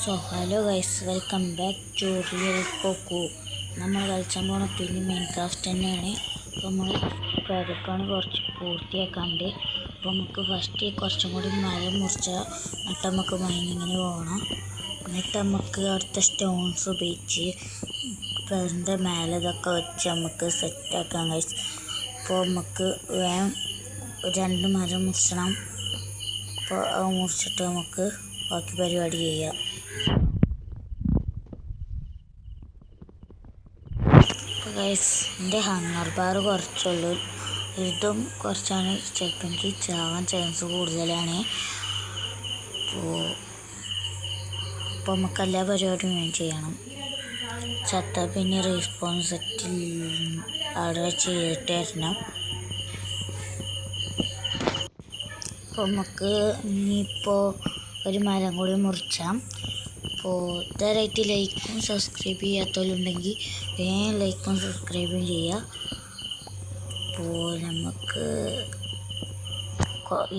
Hello guys, welcome back to real കോക്കു. നമ്മൾ കളിച്ചാൻ പോണ പിന്നെ മൈൻക്രാഫ്റ്റ് തന്നെയാണ്. അപ്പോൾ നമ്മൾ കരപ്പണി കുറച്ച് പൂർത്തിയാക്കാണ്ട്. അപ്പോൾ നമുക്ക് ഫസ്റ്റ് കുറച്ചും കൂടി മരം മുറിച്ചാൽ എന്നിട്ട് നമുക്ക് മൈനിങ്ങിന് പോകണം. എന്നിട്ട് നമുക്ക് അടുത്ത സ്റ്റോൺസ് ഉപയോഗിച്ച് പെരൻ്റെ മേലെ ഇതൊക്കെ വെച്ച് നമുക്ക് സെറ്റാക്കാം ഗൈസ്. അപ്പോൾ നമുക്ക് വേഗം 2 മരം മുറിച്ചണം. അപ്പോൾ അത് മുറിച്ചിട്ട് നമുക്ക് ബാക്കി പരിപാടി ചെയ്യാം. അപ്പോൾ ഗൈസ്, എൻ്റെ ഹങ്ങർ ബാർ കുറച്ചുള്ളൂ. ഇതും കുറച്ചാണ്. ചിലപ്പോൾ എനിക്ക് ചാവാൻ ചാൻസ് കൂടുതലാണ്. അപ്പോൾ നമുക്ക് എല്ലാ പരിപാടിയും വേണം ചെയ്യണം. ചത്ത പിന്നെ റീസ്പോൺ സെറ്റിൽ അവിടെ ചെയ്തിട്ട് തരണം. അപ്പോൾ നമുക്ക് ഇനിയിപ്പോൾ ഒരു മരം കൂടി മുറിച്ചാം. അപ്പോൾ ഇതുവരെയായിട്ട് ലൈക്കും സബ്സ്ക്രൈബ് ചെയ്യാത്തവരുണ്ടെങ്കിൽ വേഗം ലൈക്കും സബ്സ്ക്രൈബും ചെയ്യുക. അപ്പോൾ നമുക്ക്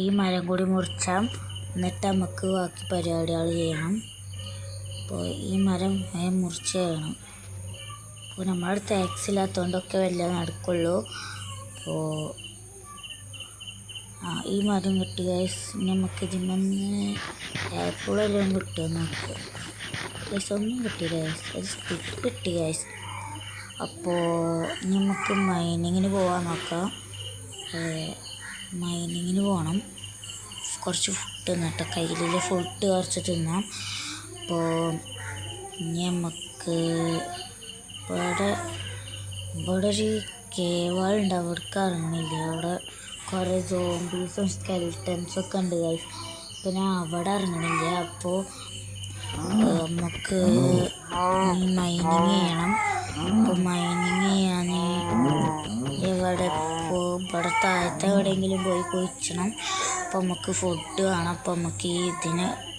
ഈ മരം കൂടി മുറിച്ചാം. എന്നിട്ട് നമുക്ക് ബാക്കി പരിപാടികൾ ചെയ്യണം. അപ്പോൾ ഈ മരം വേഗം മുറിച്ച് ചെയ്യണം. അപ്പോൾ നമ്മുടെ അടുത്ത് ടാക്സ് ഇല്ലാത്തതുകൊണ്ടൊക്കെ വല്ല നടക്കുള്ളൂ. അപ്പോൾ ഈ മരം കിട്ടി ഗൈസ്. നമുക്ക് ഇതിമെന്ന് ആപ്പിളെല്ലാം കിട്ടുമോ നോക്കുക ഗൈസ്. ഒന്നും കിട്ടിയില്ല ഗൈസ്, ഒരു സ്റ്റിക്ക് കിട്ടി ഗൈസ്. അപ്പോൾ നമുക്ക് മൈനിങ്ങിന് പോകാൻ നോക്കാം. മൈനിങ്ങിന് പോകണം. കുറച്ച് ഫുഡ് തിന്നട്ടെ, കയ്യിലുള്ള ഫുഡ് കുറച്ച് തിന്നാം. അപ്പോൾ നമുക്ക് ഇവിടെ ഒരു കേവാളുണ്ട്, അവിടേക്ക് ഇറങ്ങണില്ല. അവിടെ കുറേ സോംബീസും സ്കെൽറ്റൻസൊക്കെ ഉണ്ട് ഗൈസ്. അപ്പോൾ ഞാൻ അവിടെ ഇറങ്ങണില്ല. അപ്പോൾ നമുക്ക് മൈനിങ് ചെയ്യണം. അപ്പോൾ മൈനിങ് ചെയ്യാൻ ഇവിടെ താഴത്തെ എവിടെയെങ്കിലും പോയി കുഴിച്ചണം. അപ്പോൾ നമുക്ക് ഫുഡ് വേണം. അപ്പോൾ നമുക്ക്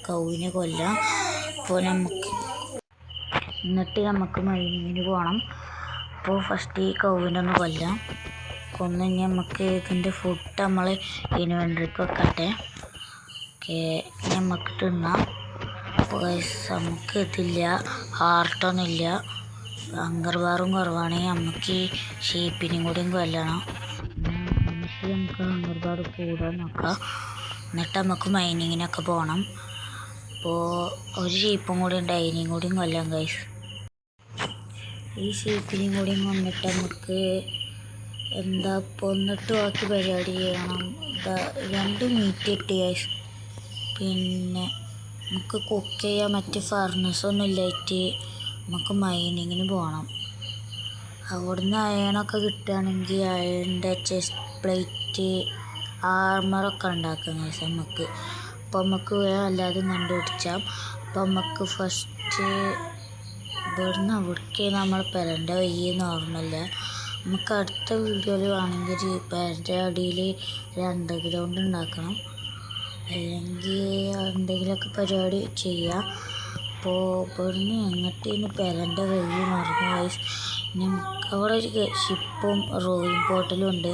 കൗവിനെ കൊല്ലാം. അപ്പോൾ എന്നിട്ട് നമുക്ക് മൈനിങ്ങിന് പോകണം. അപ്പോൾ ഫസ്റ്റ് ഈ കൗവിനൊന്ന് കൊല്ലാം. കൊന്ന് നമുക്ക് ഇതിൻ്റെ ഫുഡ് നമ്മൾ ഇൻവെൻ്ററിക്ക് വെക്കട്ടെ. ഓക്കെ, നമുക്ക് തിന്നാം. അപ്പോൾ നമുക്ക് ഇതില്ല, ഹാർട്ടൊന്നുമില്ല, ഹങ്കർ ബാറും കുറവാണെങ്കിൽ നമുക്ക് ഈ ഷീപ്പിനെയും കൂടിയും കൊല്ലണം. എന്നിട്ട് നമുക്ക് ഹങ്കർ ബാർ കൂടാൻ നോക്കാം. എന്നിട്ട് നമുക്ക് മൈനിങ്ങിനൊക്കെ പോകണം. അപ്പോൾ ഒരു ഷീപ്പും കൂടിയും ഡൈനിയും കൂടിയും കൊല്ലാം ഗൈസ്. ഈ ഷീപ്പിനെയും കൂടിയും കൊന്നിട്ട് നമുക്ക് കൊന്നിട്ട് ബാക്കി പരിപാടി ചെയ്യണം. 2 മീറ്റ് കിട്ടി ഗൈസ്. പിന്നെ നമുക്ക് കുക്ക് ചെയ്യാൻ മറ്റ് ഫർണസൊന്നും ഇല്ലായിട്ട് നമുക്ക് മൈനിങ്ങിന് പോകണം. അവിടുന്ന് അയണൊക്കെ കിട്ടുകയാണെങ്കിൽ അയണിൻ്റെ ചെസ്റ്റ് പ്ലേറ്റ്, ആർമറൊക്കെ ഉണ്ടാക്കാം ഗൈസ് നമുക്ക്. അപ്പോൾ നമുക്ക് അല്ലാതെ കണ്ടുപിടിച്ചാൽ. അപ്പോൾ നമുക്ക് ഫസ്റ്റ് ഇവിടുന്ന് അവിടേക്ക് നമ്മൾ പെരൻ്റെ വയ്യെന്ന് ഓർമ്മയില്ല. നമുക്ക് അടുത്ത വീഡിയോയിൽ വേണമെങ്കിൽ പെരൻ്റെ അടിയിൽ ഒരു അണ്ടർഗ്രൗണ്ട് ഉണ്ടാക്കണം, അല്ലെങ്കിൽ എന്തെങ്കിലുമൊക്കെ പരിപാടി ചെയ്യാം. അപ്പോൾ ഇവിടുന്ന് എങ്ങോട്ടേന്ന് പെരൻ്റെ വഴി മറന്നു ഗൈസ്. അവിടെ ഒരു ഷിപ്പും റോയിങ് ബോട്ടിലും ഉണ്ട്.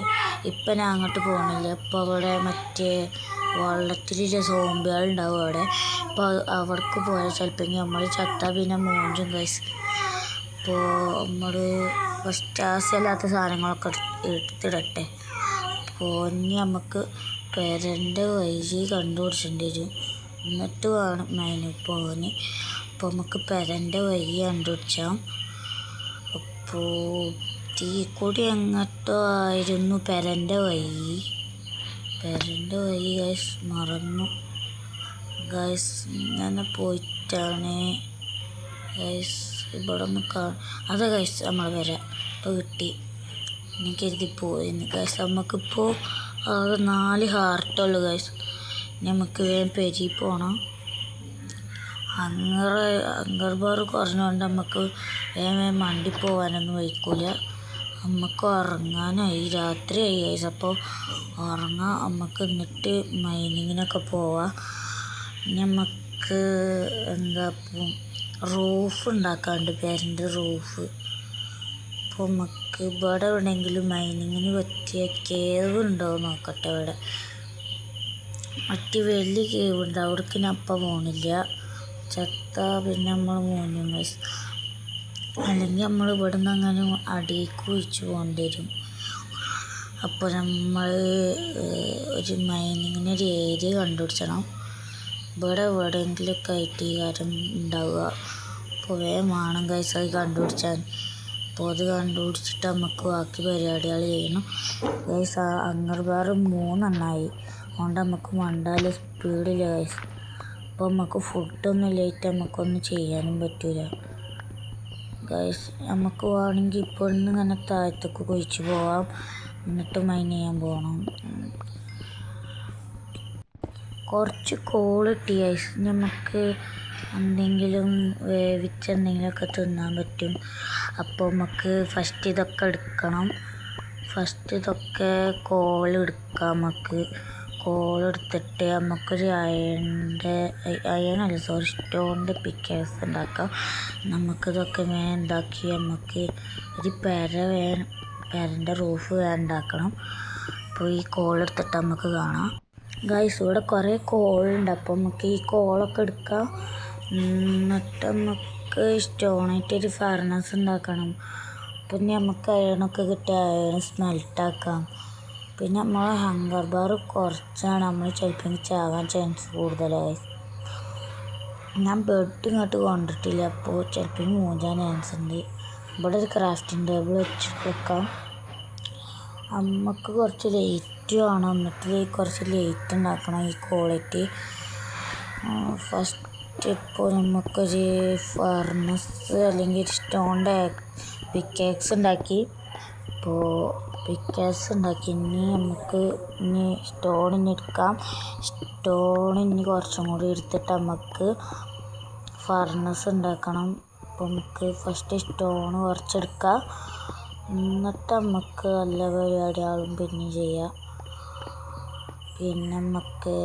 ഇപ്പം ഞാൻ അങ്ങോട്ട് പോകണില്ല. അപ്പോൾ അവിടെ മറ്റേ വെള്ളത്തിലുള്ള സോംബികളുണ്ടാവും അവിടെ. അപ്പോൾ അവിടേക്ക് പോയാൽ ചിലപ്പോൾ നമ്മൾ ചത്താൽ പിന്നെ മൂഞ്ചും ഗൈസ്. അപ്പോൾ നമ്മൾ ഫസ്റ്റ് ആവശ്യമില്ലാത്ത സാധനങ്ങളൊക്കെ എടുത്തിടട്ടെ. അപ്പോൾ ഇനി നമുക്ക് പെരൻ്റെ വഴി കണ്ടുപിടിച്ചേണ്ടി വരും. എന്നിട്ട് വേണം മൈനിൽ പോകാൻ. അപ്പോൾ നമുക്ക് പെരൻ്റെ വഴി കണ്ടുപിടിച്ചാൽ. അപ്പോൾ തീക്കൂടി എങ്ങോട്ടോ ആയിരുന്നു പെരൻ്റെ വഴി. ഗൈസ് മറന്നു ഗൈസ്. ഇങ്ങനെ പോയിട്ടാണ് ഗൈസ് ഇവിടെ ഒന്ന് അതെ ഗൈസ് നമ്മൾ വരാം. ഇപ്പോൾ കിട്ടി. എനിക്ക് എഴുതി പോയിരുന്നു ഗൈസ്. നമുക്കിപ്പോൾ 4 ഹാർട്ടുള്ളൂ ഗൈസ്. നമുക്ക് വേഗം പെരി പോകണം. ഹങ്കർ ബാർ കുറഞ്ഞുകൊണ്ട് നമുക്ക് വേഗം മണ്ടി പോകാനൊന്നും വയ്ക്കില്ല. നമുക്ക് ഉറങ്ങാനായി, രാത്രിയായി ഗൈസ്. അപ്പോൾ ഉറങ്ങാം നമുക്ക്. എന്നിട്ട് മൈനിങ്ങിനൊക്കെ പോവാം. നമുക്ക് റൂഫ് ഉണ്ടാക്കാണ്ട്, പേരൻ്റെ റൂഫ്. അപ്പോൾ നമുക്ക് ഇവിടെ എവിടെയെങ്കിലും മൈനിങ്ങിന് പറ്റിയ കേവ് ഉണ്ടോ നോക്കട്ടെ. ഇവിടെ മറ്റ് വലിയ കേവ് ഉണ്ട്, അവിടേക്ക് ഞാൻ അപ്പം പോകണില്ല. ചത്താൽ പിന്നെ നമ്മൾ മൂന്നും ഗൈസ്. അല്ലെങ്കിൽ നമ്മൾ ഇവിടെ നിന്ന് അങ്ങനെ അടിയിലേക്ക് ഒഴിച്ച് പോകേണ്ടി വരും. അപ്പോൾ നമ്മൾ ഒരു മൈനിങ്ങിന് ഒരു ഏരിയ കണ്ടുപിടിച്ചണം. ഇവിടെ എവിടെയെങ്കിലുമൊക്കെ ആയിട്ട് ഈ കാര്യം ഉണ്ടാവുക. അപ്പോൾ വേഗം വേണം ഗൈസ് അത് കണ്ടുപിടിച്ചാൽ. അപ്പോൾ അത് കണ്ടുപിടിച്ചിട്ട് നമുക്ക് ബാക്കി പരിപാടികൾ ചെയ്യണം ഗൈസ്. Hunger bar 3 എണ്ണമായി. അതുകൊണ്ട് നമുക്ക് മണ്ടാല് സ്പീഡില്ല ഗൈസ്. അപ്പോൾ നമുക്ക് ഫുഡൊന്നും ഇല്ലായിട്ട് നമുക്കൊന്നും ചെയ്യാനും പറ്റില്ല ഗൈസ്. നമുക്ക് വേണമെങ്കിൽ ഇപ്പോൾ നിന്ന് ഇങ്ങനെ താഴത്തേക്ക് കുഴിച്ച് പോവാം. എന്നിട്ട് മൈൻ ചെയ്യാൻ പോകണം. കുറച്ച് കോൾ കിട്ടി ഗൈസ്. നമുക്ക് എന്തെങ്കിലും വേവിച്ച എന്തെങ്കിലുമൊക്കെ തിന്നാൻ പറ്റും. അപ്പോൾ നമുക്ക് ഫസ്റ്റ് ഇതൊക്കെ എടുക്കണം. ഫസ്റ്റ് ഇതൊക്കെ കോൾ എടുക്കാം. നമുക്ക് കോൾ എടുത്തിട്ട് നമുക്കൊരു അയണല്ല സോറി സ്റ്റോണിൻ്റെ പിക്കേഴ്സ് ഉണ്ടാക്കാം. നമുക്കിതൊക്കെ ഉണ്ടാക്കി നമുക്ക് ഒരു പെരൻ്റെ റൂഫ് ഉണ്ടാക്കണം. അപ്പോൾ ഈ കോൾ എടുത്തിട്ട് നമുക്ക് കാണാം ഗൈസ്. ഇവിടെ കുറേ കോളുണ്ട്. അപ്പോൾ നമുക്ക് ഈ കോളൊക്കെ എടുക്കാം. എന്നിട്ട് നമുക്ക് സ്റ്റോണായിട്ടൊരു ഫർണസ് ഉണ്ടാക്കണം. പിന്നെ നമുക്ക് അയണൊക്കെ കിട്ടിയ അയൺ സ്മെൽട്ടാക്കാം. പിന്നെ നമ്മൾ ഹങ്കർ ബാർ കുറച്ചാണ്. നമ്മൾ ചിലപ്പോൾ ചാവാൻ ചാൻസ് കൂടുതലായി. ഞാൻ ബെഡ് ഇങ്ങോട്ട് കൊണ്ടിട്ടില്ല. അപ്പോൾ ചിലപ്പോൾ മൂഞ്ചാൻ ചാൻസ് ഉണ്ട്. ഇവിടെ ഒരു ക്രാഫ്റ്റിംഗ് ടേബിൾ വെക്കാം. നമുക്ക് കുറച്ച് ലൈറ്റ് വേണം. എന്നിട്ട് കുറച്ച് ലൈറ്റ് ഉണ്ടാക്കണം. ഈ ക്വാളിറ്റി ഫസ്റ്റ് ഇപ്പോൾ നമുക്കൊരു ഫർണസ് അല്ലെങ്കിൽ ഒരു സ്റ്റോണിൻ്റെ പിക്കാക്സ് ഉണ്ടാക്കി. അപ്പോൾ പിക്കാക്സ് ഉണ്ടാക്കി ഇനി നമുക്ക് സ്റ്റോണിന് എടുക്കാം. സ്റ്റോണിന് കുറച്ചും കൂടി എടുത്തിട്ട് നമുക്ക് ഫർണസ് ഉണ്ടാക്കണം. അപ്പോൾ നമുക്ക് ഫസ്റ്റ് സ്റ്റോണ് കുറച്ചെടുക്കാം. എന്നിട്ട് നമുക്ക് നല്ല പരിപാടികളും പിന്നെ ചെയ്യാം. പിന്നെ നമുക്ക്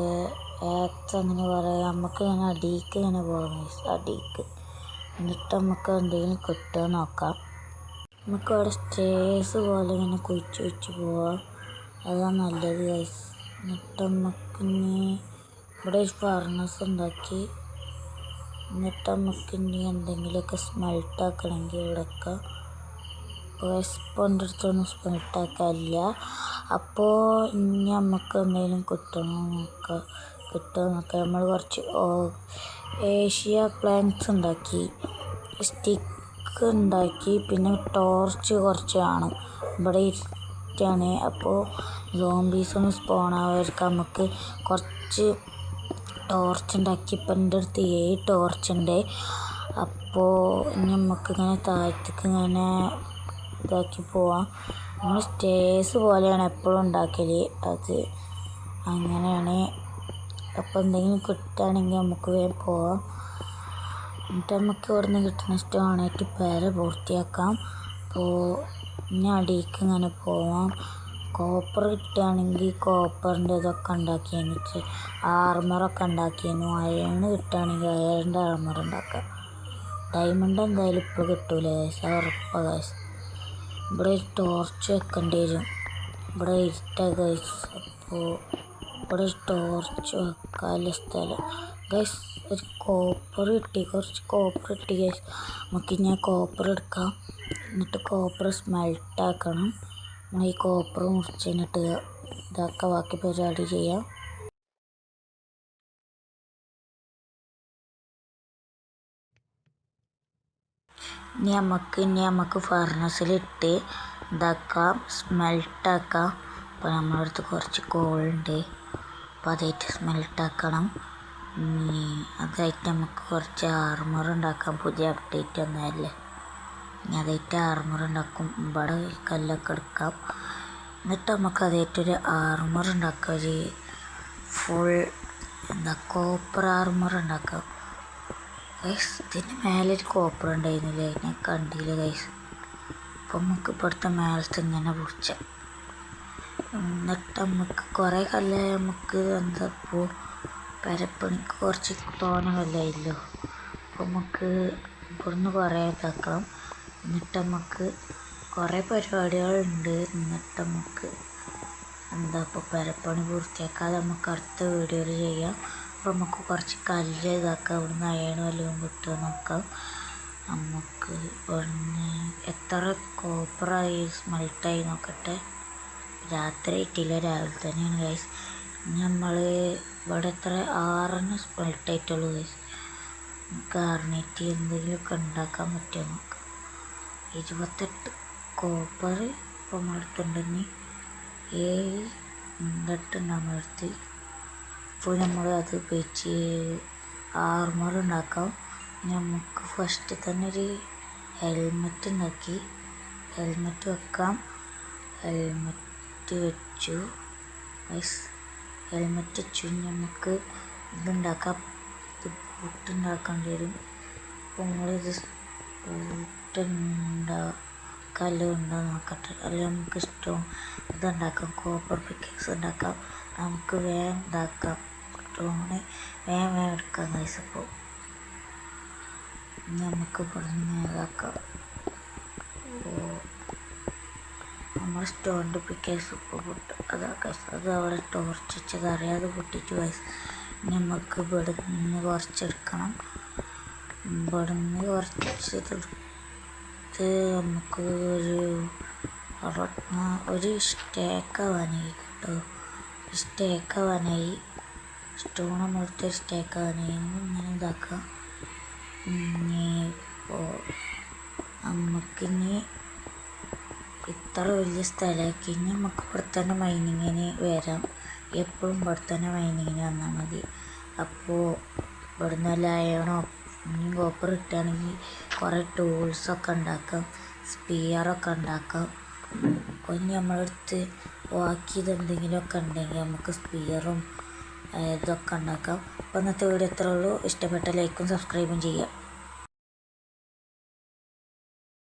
അങ്ങനെ പറയാം. നമുക്ക് ഇങ്ങനെ അടിയിലേക്ക് ഇങ്ങനെ പോകാം അടിയിലേക്ക്. എന്നിട്ട് നമുക്ക് എന്തെങ്കിലും കിട്ടുക നോക്കാം. നമുക്ക് അവിടെ സ്റ്റേഴ്സ് പോലെ ഇങ്ങനെ കുഴിച്ച് പോവാം. അതാണ് നല്ലത് ഗൈസ്. എന്നിട്ട് നമുക്കിനി ഇവിടെ ഒരു ഫർണസ് ഉണ്ടാക്കി. എന്നിട്ട് നമുക്കിനി എന്തെങ്കിലുമൊക്കെ സ്മെൽട്ടാക്കണമെങ്കിൽ ഇവിടെയൊക്കെ സ്പോൻ്റെ അടുത്തൊന്നും സ്മെൽട്ടാക്കാനില്ല. അപ്പോൾ ഇനി നമുക്ക് എന്തെങ്കിലും കിട്ടുമോ നോക്കാം. നമ്മൾ കുറച്ച് ഏഷ്യ പ്ലാങ്ക്സ് ഉണ്ടാക്കി, സ്റ്റിക്ക് ഉണ്ടാക്കി, പിന്നെ ടോർച്ച് കുറച്ച് കാണും ഇവിടെ ഇരിക്കുകയാണ്. അപ്പോൾ സോംബീസൊന്നും സ്പോൺ ആവാതിരിക്കാൻ നമുക്ക് കുറച്ച് ടോർച്ച് ഉണ്ടാക്കി. ഇപ്പം എൻ്റെ അടുത്ത് 7 ടോർച്ചുണ്ട്. അപ്പോൾ ഇനി നമുക്കിങ്ങനെ താഴത്തേക്ക് ഇങ്ങനെ ഇതാക്കി പോവാം. നമ്മൾ സ്റ്റേഴ്സ് പോലെയാണ് എപ്പോഴും ഉണ്ടാക്കൽ. അത് അങ്ങനെയാണ്. അപ്പോൾ എന്തെങ്കിലും കിട്ടുകയാണെങ്കിൽ നമുക്ക് വേഗം പോവാം. എന്നിട്ട് നമുക്ക് ഇവിടെ നിന്ന് കിട്ടുന്ന സ്റ്റോണായിട്ട് പേര പൂർത്തിയാക്കാം. അപ്പോൾ ഇനി അടിയിലേക്ക് ഇങ്ങനെ പോവാം. കോപ്പർ കിട്ടുകയാണെങ്കിൽ കോപ്പറിൻ്റെ ഇതൊക്കെ ഉണ്ടാക്കിയെന്ന് ആർമറൊക്കെ ഉണ്ടാക്കിയിരുന്നു. അയണ് കിട്ടുകയാണെങ്കിൽ അയണിൻ്റെ ആർമർ ഉണ്ടാക്കാം. ഡയമണ്ട് എന്തായാലും ഇപ്പോൾ കിട്ടൂല ഗൈസ്, അത് ഉറപ്പാണ് ഗൈസ്. ഇവിടെ ഒരു ടോർച്ച് വെക്കേണ്ടി വരും. ഇവിടെ ഇരുട്ടാ ഗൈസ്. അപ്പോൾ ഇവിടെ ഒരു ടോർച്ച് വെക്കാനുള്ള സ്ഥലം ഗൈസ്. ഒരു കോപ്പർ കിട്ടി, കുറച്ച് കോപ്പർ കിട്ടി ഗൈസ്. നമുക്ക് ഞാൻ കോപ്പർ എടുക്കാം. എന്നിട്ട് കോപ്പർ സ്മെൽട്ടാക്കണം. നമ്മൾ ഈ കോപ്പർ മുറിച്ച് കഴിഞ്ഞിട്ട് ഇതൊക്കെ ബാക്കി പരിപാടി ചെയ്യാം. ഇനി നമുക്ക് ഫർണസിലിട്ട് ഇതാക്കാം, സ്മെൽട്ടാക്കാം. അപ്പോൾ നമ്മുടെ അടുത്ത് കുറച്ച് കോളുണ്ട്. അപ്പോൾ അതായിട്ട് സ്മെൽട്ടാക്കണം. അതായിട്ട് നമുക്ക് കുറച്ച് ആർമർ ഉണ്ടാക്കാം. പുതിയ അപ്ഡേറ്റ് വന്നതല്ലേ. ഇനി അതായിട്ട് ആർമർ ഉണ്ടാക്കും. ഇവിടെ കല്ലൊക്കെ എടുക്കാം. എന്നിട്ട് നമുക്ക് അതായിട്ടൊരു ആർമർ ഉണ്ടാക്കാം. ഒരു ഫുൾ കോപ്പർ ആർമർ ഉണ്ടാക്കാം ഗൈസ്. ഇതിൻ്റെ മേലെ ഒരു കോപ്പർ ഉണ്ടായിരുന്നില്ലേ, ഞാൻ കണ്ടില്ല ഗൈസ്. അപ്പോൾ നമുക്ക് ഇപ്പോഴത്തെ മേലത്തെ ഇങ്ങനെ പിടിച്ച. എന്നിട്ട് നമുക്ക് കുറേ കല്ല് നമുക്ക് ഇപ്പോൾ പരപ്പണിക്ക് കുറച്ച് തോന കല്ലായില്ലോ. അപ്പോൾ നമുക്ക് ഇവിടുന്ന് കുറേ ഇതാക്കാം. എന്നിട്ട് നമുക്ക് കുറേ പരിപാടികളുണ്ട്. എന്നിട്ട് നമുക്ക് ഇപ്പോൾ പരപ്പണി പൂർത്തിയാക്കാതെ നമുക്ക് അടുത്ത വീഡിയോയിൽ ചെയ്യാം. അപ്പോൾ നമുക്ക് കുറച്ച് കല്ല് ഇതാക്കാം, ഇവിടുന്ന് അയണ് വല്ലതും കിട്ടുക നോക്കാം. നമുക്ക് ഇവിടുന്ന് എത്ര കോപ്പറായി സ്മെൽട്ടായി നോക്കട്ടെ. രാത്രി ഇട്ടില്ല, രാവിലെ തന്നെയാണ് ഗൈസ്. നമ്മൾ ഇവിടെ എത്ര 6 സ്മെൽട്ടായിട്ടുള്ളൂ ഗൈസ്. കാർണിറ്റ് എന്തെങ്കിലുമൊക്കെ ഉണ്ടാക്കാൻ പറ്റുമോ നോക്കാം. 28 കോപ്പർ ഇപ്പോൾ നമ്മളെടുത്തുണ്ടെങ്കിൽ 7 8 നമ്മളെടുത്ത്. ഇപ്പോൾ നമ്മൾ അത് ഉപയോഗിച്ച് ആർമർ ഉണ്ടാക്കാം. നമുക്ക് ഫസ്റ്റ് തന്നെ ഒരു ഹെൽമെറ്റ് ഉണ്ടാക്കി, ഹെൽമെറ്റ് വെക്കാം. ഹെൽമെറ്റ് വെച്ചു ഗൈസ്, ഹെൽമെറ്റ് വെച്ചു. നമുക്ക് ഇതുണ്ടാക്കാം, ഇത് ബൂട്ടുണ്ടാക്കേണ്ടി വരും. അപ്പോൾ നമ്മളിത് ബൂട്ടുണ്ടാക്കല്ലോ ഉണ്ടോ നോക്കട്ടെ. അല്ലെങ്കിൽ നമുക്ക് ഇഷ്ടം ഇതുണ്ടാക്കാം, കോപ്പർ പിക്കേഴ്സ് ഉണ്ടാക്കാം. നമുക്ക് വേഗം ഇതാക്കാം, സ്റ്റോണ് വേഗം എടുക്കാം ഗൈസ്. അപ്പോൾ നമുക്ക് ഇവിടുന്ന് ഇതാക്കാം. നമ്മൾ സ്റ്റോണിൻ്റെ പിക്കേഴ്സ് ഇപ്പോൾ പൊട്ടും, അതാ ഗൈസ്. അത് അവിടെ ടോർച്ച് വെച്ചത് അറിയാതെ പൊട്ടിച്ചു ഗൈസ്. നമുക്ക് ഇവിടെ നിന്ന് കുറച്ചെടുക്കണം. ഇവിടെ നിന്ന് കുറച്ച് എടുത്ത് നമുക്ക് ഒരു സ്റ്റേക്കാവാനായി കേട്ടോ. സ്റ്റേക്കാവാനായി സ്റ്റോൺ നമ്മളടുത്ത് സ്റ്റേക്കാവാനായി ഇങ്ങനെ ഇതാക്കാം. ഇപ്പോൾ നമുക്കിനി ഇത്ര വലിയ സ്ഥലമാക്കി ഇനി നമുക്ക് ഇവിടെ തന്നെ മൈനിങ്ങിന് വരാം. എപ്പോഴും ഇവിടെ തന്നെ മൈനിങ്ങിന് വന്നാൽ മതി. അപ്പോൾ ഇവിടുന്ന് ലയണോ ഇനിയും കോപ്പർ കിട്ടുകയാണെങ്കിൽ കുറേ ടൂൾസൊക്കെ ഉണ്ടാക്കാം, സ്പിയറൊക്കെ ഉണ്ടാക്കാം. അപ്പോൾ ഇനി നമ്മളടുത്ത് ബാക്കിയത് എന്തെങ്കിലുമൊക്കെ ഉണ്ടെങ്കിൽ നമുക്ക് സ്പിയറും ഇതൊക്കെ ഉണ്ടാക്കാം. അപ്പോൾ ഇന്നത്തെ വീഡിയോ ഇത്രേ ഉള്ളൂ. ഇഷ്ടപ്പെട്ട ലൈക്കും സബ്സ്ക്രൈബും ചെയ്യാം.